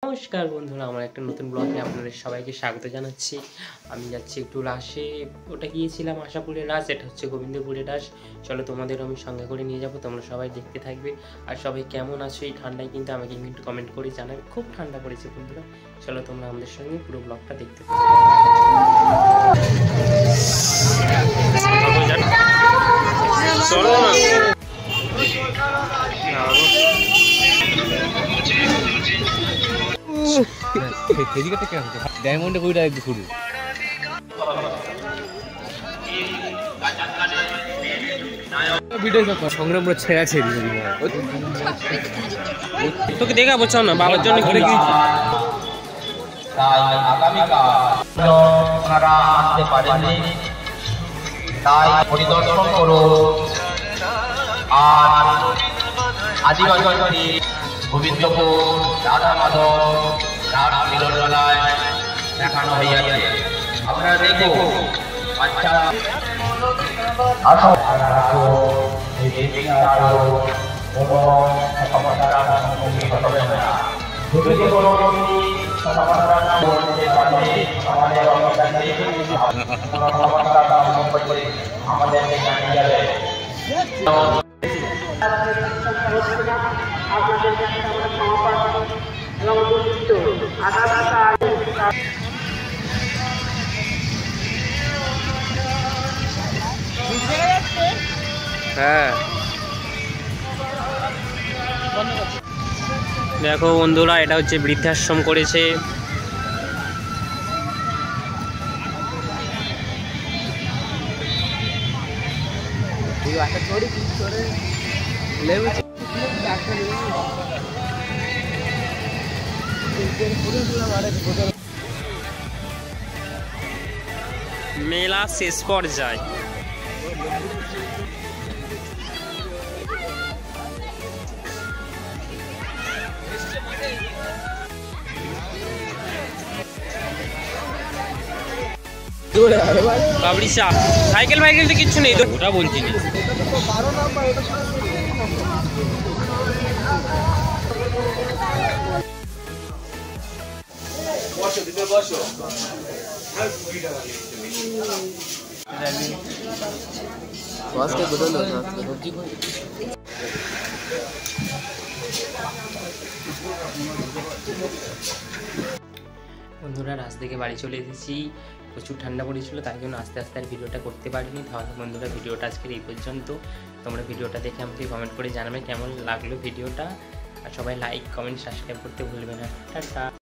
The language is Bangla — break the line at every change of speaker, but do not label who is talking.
নমস্কার বন্ধুরা, আমার একটা নতুন ব্লগে আপনাদের সবাইকে স্বাগত জানাচ্ছি। আমি যাচ্ছি একটু রাসে, ওটা গিয়েছিলাম আশাপুরের রাস, এটা হচ্ছে গোবিন্দপুরের রাস। চলো তোমাদের আমি সঙ্গে করে নিয়ে যাবো, তোমরা সবাই দেখতে থাকবে। আর সবাই কেমন আছো এই ঠান্ডায়, কিন্তু আমাকে একটু কমেন্ট করে জানাবে। খুব ঠান্ডা পড়েছে বন্ধুরা। চলো তোমরা আমাদের সঙ্গে পুরো ব্লগটা দেখতে থাকো। চলো না
ডায়মন্ডে কই টাকা ঘুরে সংগ্রাম ছেড়া ছেড়ে
তোকে দেখা বলছো না, বাবার জন্য ঘুরে গিয়েছি।
তাই আগামীকাল আপনারা আসতে পারেননি, তাই পরিদর্শন করো। আর আদিবাসী গোবিন্দপুর রাধা মাধব রাস মিলনমেলায় দেখানো হইয়াছে। আপনারা দেখো, আচ্ছা আসো এই দেশে আরো কোনো সমস্যার সম্মুখীন হবে না। যদি কোনো সমস্যার বলতে পারলে আমাদের অবস্থানে সমস্যার সম্মুখীন আমাদেরকে জানিয়ে যাবে।
হ্যাঁ দেখো বন্ধুরা, এটা হচ্ছে বৃদ্ধাশ্রম করেছে। মেলা শেষ পর্যায়ে। বাবরি চা, সাইকেল ফাইকেল তো কিচ্ছু নেই তো, ওটা বলছি না। বন্ধুরা, রাস্তা থেকে বাড়ি চলে এসেছি। প্রচুর ঠান্ডা পড়েছিল, তাই জন্য আস্তে আস্তে আর ভিডিওটা করতে পারিনি। তাহলে বন্ধুরা, ভিডিওটা আজকের এই পর্যন্ত। তোমরা ভিডিওটা দেখে আমাকে কমেন্ট করে জানাবে কেমন লাগলো ভিডিওটা। আর সবাই লাইক কমেন্ট সাবস্ক্রাইব করতে ভুলবে না। টাটা।